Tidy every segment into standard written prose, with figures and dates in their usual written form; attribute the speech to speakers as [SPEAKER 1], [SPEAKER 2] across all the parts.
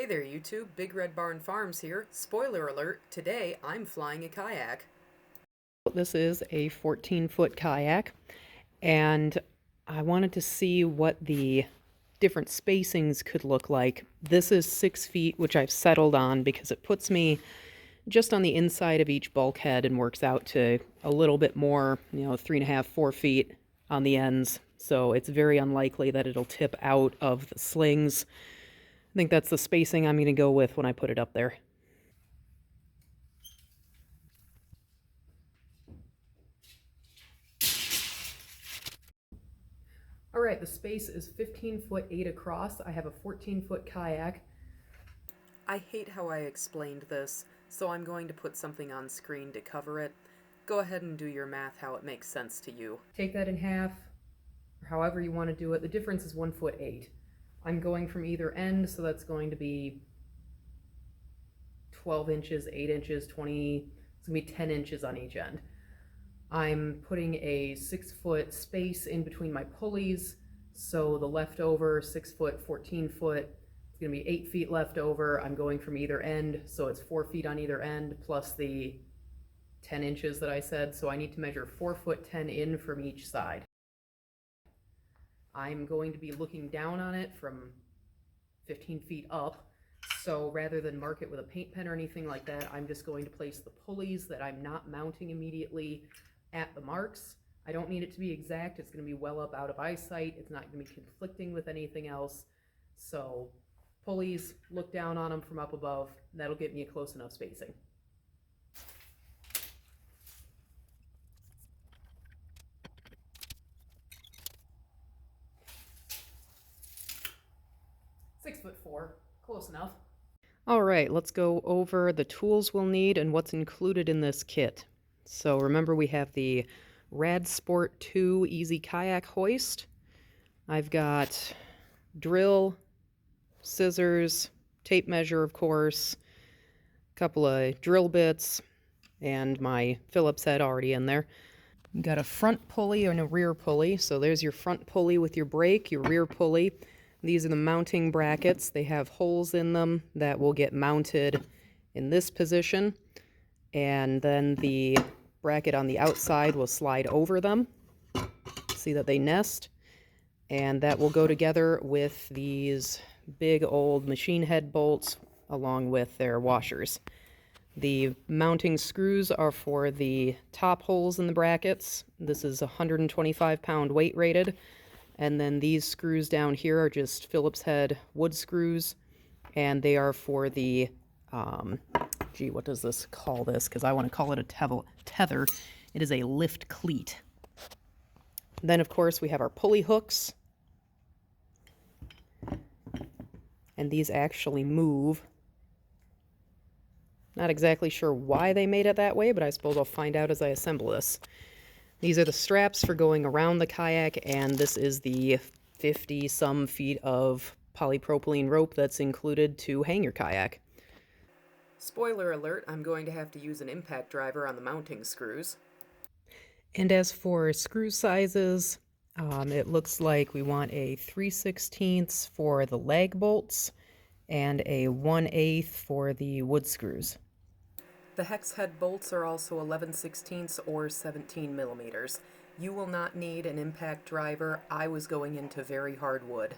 [SPEAKER 1] Hey there, YouTube. Big Red Barn Farms here. Spoiler alert, today I'm flying a kayak.
[SPEAKER 2] This is a 14-foot kayak, and I wanted to see what the different spacings could look like. This is 6 feet, which I've settled on because it puts me just on the inside of each bulkhead and works out to a little bit more, 3.5, 4 feet on the ends. So it's very unlikely that it'll tip out of the slings. I think that's the spacing I'm going to go with when I put it up there. All right, the space is 15 foot 8 across. I have a 14-foot kayak.
[SPEAKER 1] I hate how I explained this, so I'm going to put something on screen to cover it. Go ahead and do your math how it makes sense to you.
[SPEAKER 2] Take that in half, or however you want to do it. The difference is 1 foot 8. I'm going from either end, so that's going to be 12 inches, 8 inches, 20, it's going to be 10 inches on each end. I'm putting a 6-foot space in between my pulleys, so the leftover 6 foot, 14 foot, it's going to be 8 feet left over. I'm going from either end, so it's 4 feet on either end, plus the 10 inches that I said, so I need to measure 4 foot 10 in from each side. I'm going to be looking down on it from 15 feet up, so rather than mark it with a paint pen or anything like that, I'm just going to place the pulleys that I'm not mounting immediately at the marks. I don't need it to be exact. It's going to be well up out of eyesight. It's not going to be conflicting with anything else. So pulleys, look down on them from up above. That'll get me a close enough spacing. (6'4", close enough. All right, let's go over the tools we'll need and what's included in this kit. So remember, we have the Rad Sport 2 Easy Kayak Hoist. I've got drill, scissors, tape measure, of course, a couple of drill bits, and my Phillips head already in there. You got a front pulley and a rear pulley. So there's your front pulley with your brake, your rear pulley. These are the mounting brackets. They have holes in them that will get mounted in this position. And then the bracket on the outside will slide over them. See that they nest. And that will go together with these big old machine head bolts along with their washers. The mounting screws are for the top holes in the brackets. This is 125-pound weight rated. And then these screws down here are just Phillips head wood screws, and they are for the, what does this call this? Because I want to call it a tether. It is a lift cleat. Then, of course, we have our pulley hooks. And these actually move. Not exactly sure why they made it that way, but I suppose I'll find out as I assemble this. These are the straps for going around the kayak, and this is the 50-some feet of polypropylene rope that's included to hang your kayak.
[SPEAKER 1] Spoiler alert, I'm going to have to use an impact driver on the mounting screws.
[SPEAKER 2] And as for screw sizes, it looks like we want a 3/16 for the lag bolts and a 1/8 for the wood screws.
[SPEAKER 1] The hex head bolts are also 11/16 or 17 millimeters. You will not need an impact driver. I was going into very hard wood.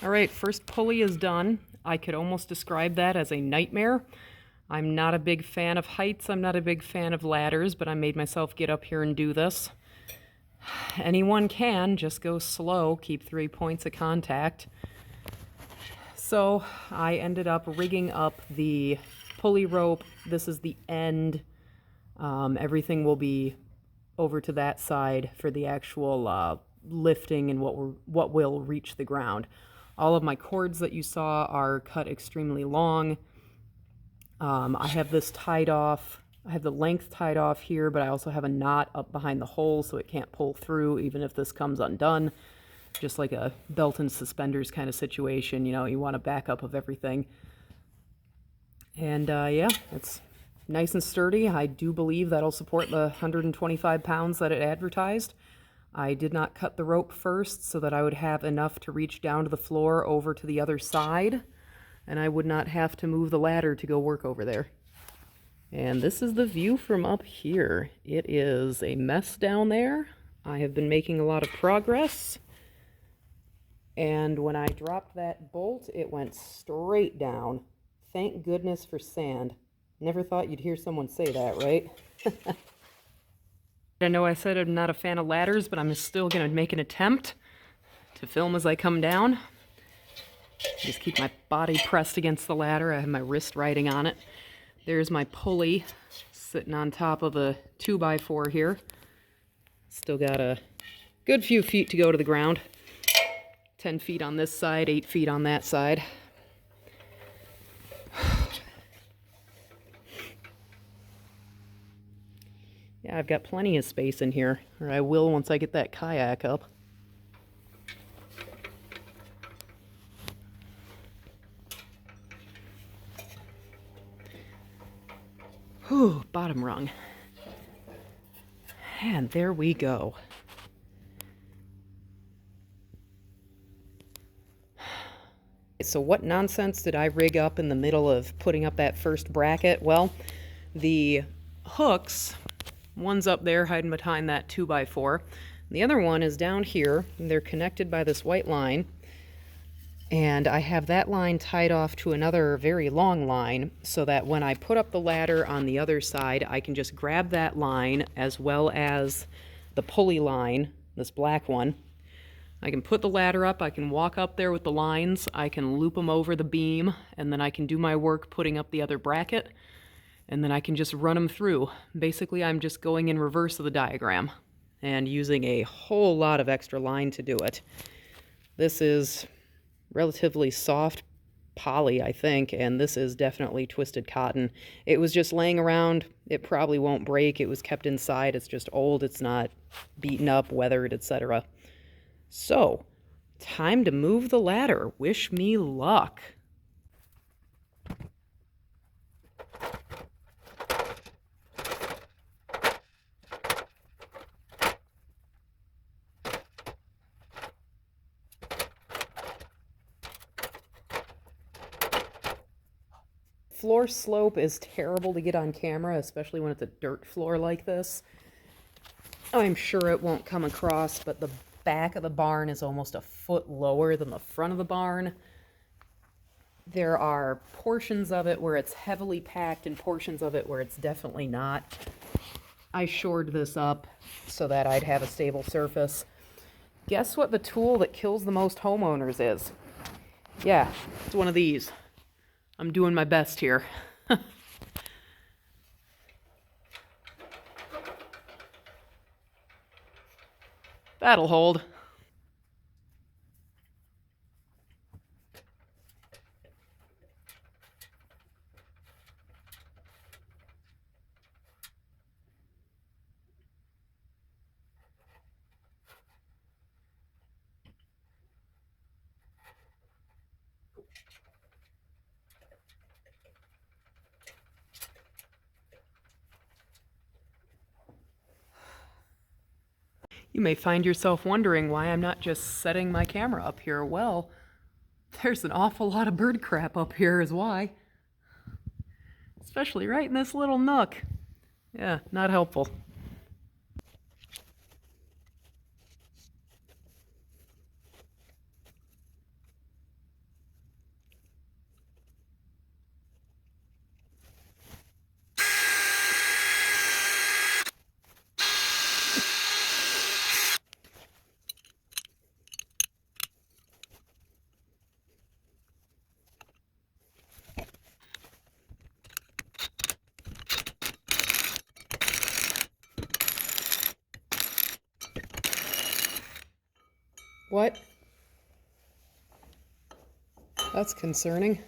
[SPEAKER 2] All right, first pulley is done. I could almost describe that as a nightmare. I'm not a big fan of heights, I'm not a big fan of ladders, but I made myself get up here and do this. Anyone can, just go slow, keep 3 points of contact. So I ended up rigging up the pulley rope. This is the end. Everything will be over to that side for the actual lifting and what will reach the ground. All of my cords that you saw are cut extremely long. I have this tied off. I have the length tied off here, but I also have a knot up behind the hole so it can't pull through even if this comes undone. Just like a belt and suspenders kind of situation, you know, you want a backup of everything. And yeah, it's nice and sturdy. I do believe that'll support the 125 pounds that it advertised. I did not cut the rope first so that I would have enough to reach down to the floor over to the other side, and I would not have to move the ladder to go work over there. And this is the view from up here. It is a mess down there. I have been making a lot of progress. And when I dropped that bolt, it went straight down. Thank goodness for sand. Never thought you'd hear someone say that, right? I know I said I'm not a fan of ladders, but I'm still going to make an attempt to film as I come down. Just keep my body pressed against the ladder. I have my wrist riding on it. There's my pulley sitting on top of the 2x4 here. Still got a good few feet to go to the ground. 10 feet on this side, 8 feet on that side. Yeah, I've got plenty of space in here, or I will once I get that kayak up. Whew, bottom rung. And there we go. So what nonsense did I rig up in the middle of putting up that first bracket? Well, the hooks, one's up there hiding behind that 2x4. The other one is down here, and they're connected by this white line. And I have that line tied off to another very long line so that when I put up the ladder on the other side, I can just grab that line as well as the pulley line, this black one. I can put the ladder up, I can walk up there with the lines, I can loop them over the beam, and then I can do my work putting up the other bracket, and then I can just run them through. Basically, I'm just going in reverse of the diagram and using a whole lot of extra line to do it. This is relatively soft poly, I think, and this is definitely twisted cotton. It was just laying around. It probably won't break. It was kept inside. It's just old. It's not beaten up, weathered, etc. So, time to move the ladder. Wish me luck. Floor slope is terrible to get on camera, especially when it's a dirt floor like this. I'm sure it won't come across, but the back of the barn is almost a foot lower than the front of the barn. There are portions of it where it's heavily packed and portions of it where it's definitely not. I shored this up so that I'd have a stable surface. Guess what the tool that kills the most homeowners is? Yeah, it's one of these. I'm doing my best here. That'll hold. You may find yourself wondering why I'm not just setting my camera up here. Well, there's an awful lot of bird crap up here is why. Especially right in this little nook. Yeah, not helpful. What? That's concerning.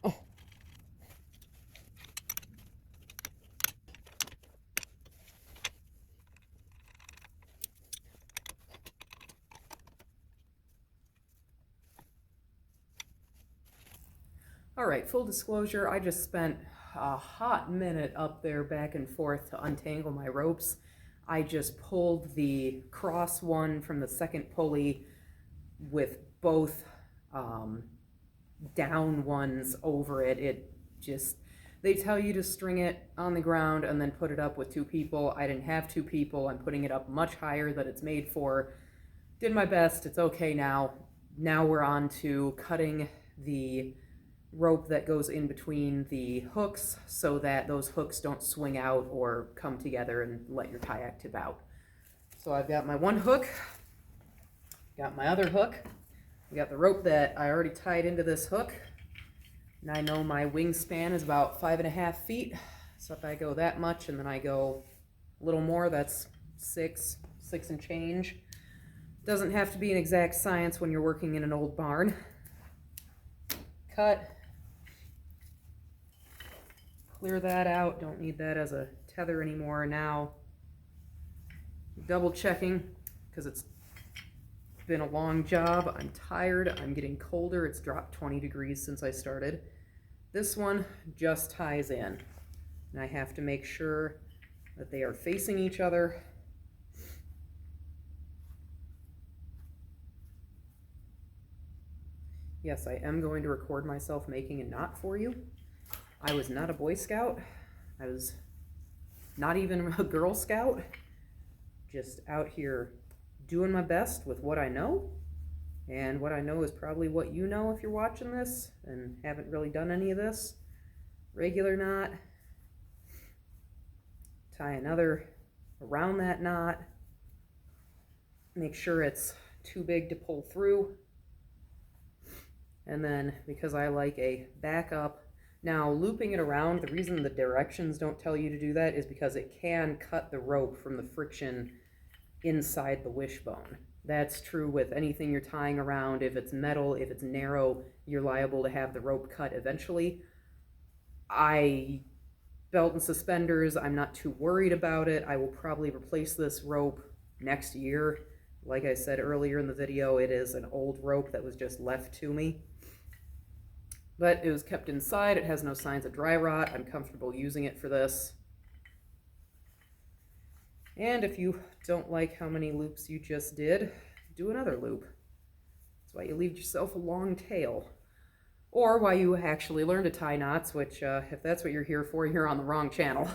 [SPEAKER 2] Oh.
[SPEAKER 1] All right, full disclosure, I just spent a hot minute up there back and forth to untangle my ropes. I just pulled the cross one from the second pulley with both down ones over it. It just, they tell you to string it on the ground and then put it up with two people. I didn't have two people. I'm putting it up much higher than it's made for. Did my best. It's okay now. Now we're on to cutting the rope that goes in between the hooks so that those hooks don't swing out or come together and let your kayak tip out. So I've got my one hook, got my other hook, I got the rope that I already tied into this hook, and I know my wingspan is about 5.5 feet, so if I go that much and then I go a little more, that's six and change. Doesn't have to be an exact science when you're working in an old barn. Cut. Clear that out, don't need that as a tether anymore. Now, double checking, because it's been a long job. I'm tired, I'm getting colder. It's dropped 20 degrees since I started. This one just ties in. And I have to make sure that they are facing each other. Yes, I am going to record myself making a knot for you. I was not a Boy Scout. I was not even a Girl Scout. Just out here doing my best with what I know. And what I know is probably what you know if you're watching this and haven't really done any of this. Regular knot. Tie another around that knot. Make sure it's too big to pull through. And then, because I like a backup, now looping it around, the reason the directions don't tell you to do that is because it can cut the rope from the friction inside the wishbone. That's true with anything you're tying around. If it's metal, if it's narrow, you're liable to have the rope cut eventually. Belt and suspenders, I'm not too worried about it. I will probably replace this rope next year. Like I said earlier in the video, it is an old rope that was just left to me. But it was kept inside. It has no signs of dry rot. I'm comfortable using it for this. And if you don't like how many loops you just did, do another loop. That's why you leave yourself a long tail. Or why you actually learn to tie knots, which, if that's what you're here for, you're on the wrong channel.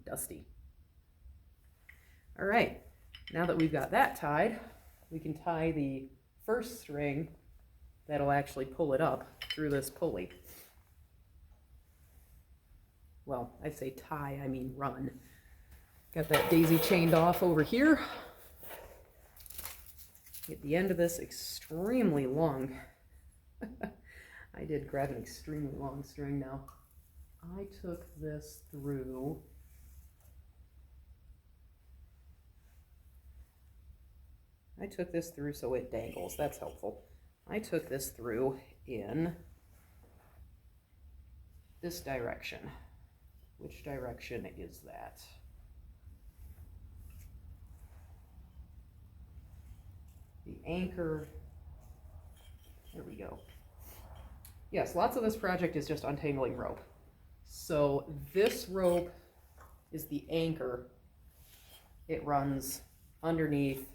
[SPEAKER 1] Dusty. All right, now that we've got that tied, we can tie the first string that'll actually pull it up through this pulley. Well, I say tie, I mean run. Got that daisy chained off over here. At the end of this extremely long, I did grab an extremely long string now. I took this through so it dangles. That's helpful. I took this through in this direction. Which direction is that? The anchor. There we go. Yes, lots of this project is just untangling rope. So this rope is the anchor. It runs underneath,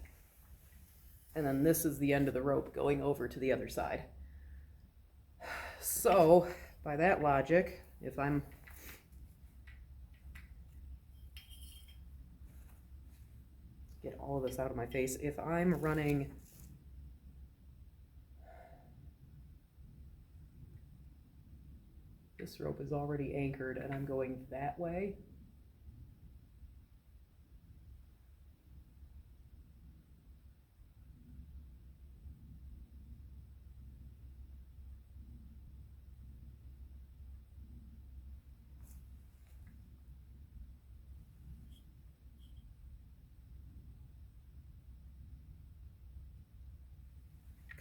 [SPEAKER 1] and then this is the end of the rope going over to the other side. So by that logic, if I'm get all of this out of my face, if I'm running This rope is already anchored and I'm going that way.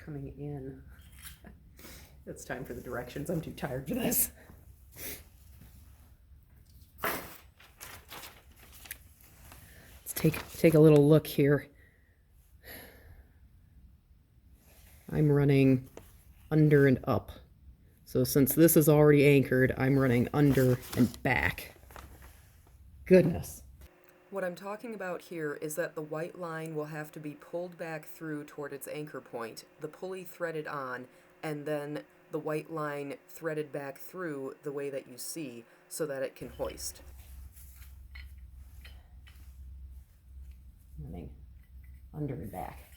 [SPEAKER 1] Coming in. It's time for the directions. I'm too tired for this. Let's take a little look here. I'm running under and up. So since this is already anchored, I'm running under and back. Goodness. What I'm talking about here is that the white line will have to be pulled back through toward its anchor point, the pulley threaded on, and then the white line threaded back through the way that you see so that it can hoist. Running under and back.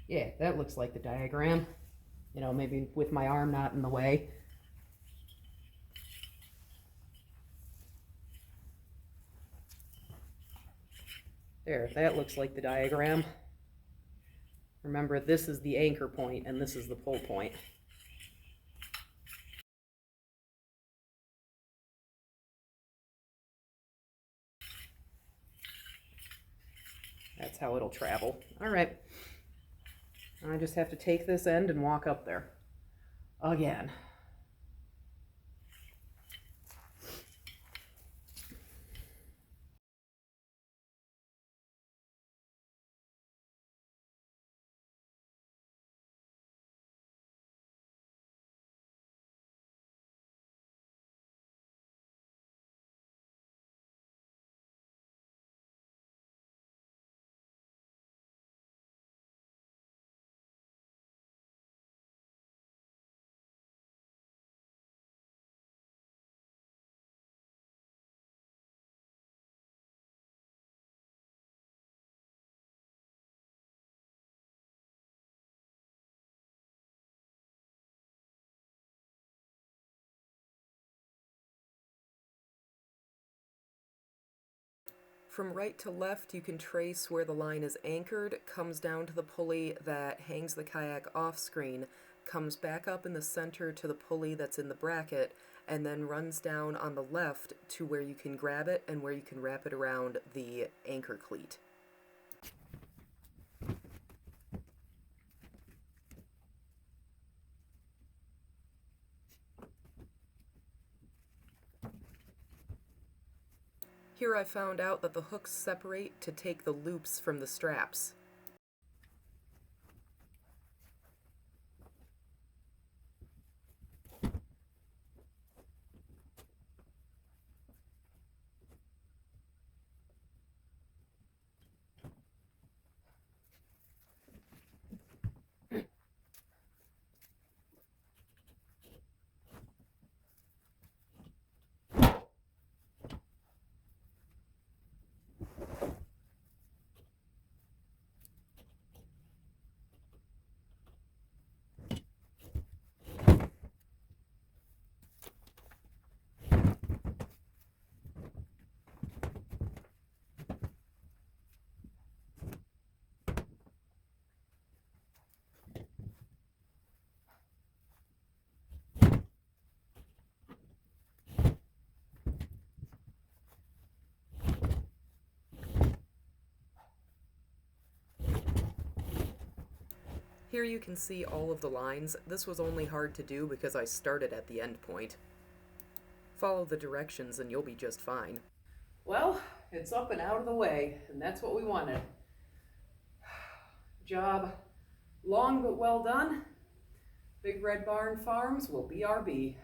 [SPEAKER 1] Yeah, that looks like the diagram. You know, maybe with my arm not in the way. There, that looks like the diagram. Remember, this is the anchor point and this is the pull point. That's how it'll travel. All right. I just have to take this end and walk up there. Again. From right to left, you can trace where the line is anchored, comes down to the pulley that hangs the kayak off screen, comes back up in the center to the pulley that's in the bracket, and then runs down on the left to where you can grab it and where you can wrap it around the anchor cleat. Here I found out that the hooks separate to take the loops from the straps. Here you can see all of the lines. This was only hard to do because I started at the end point. Follow the directions and you'll be just fine. Well, it's up and out of the way, and that's what we wanted. Job long but well done. Big Red Barn Farms will BRB.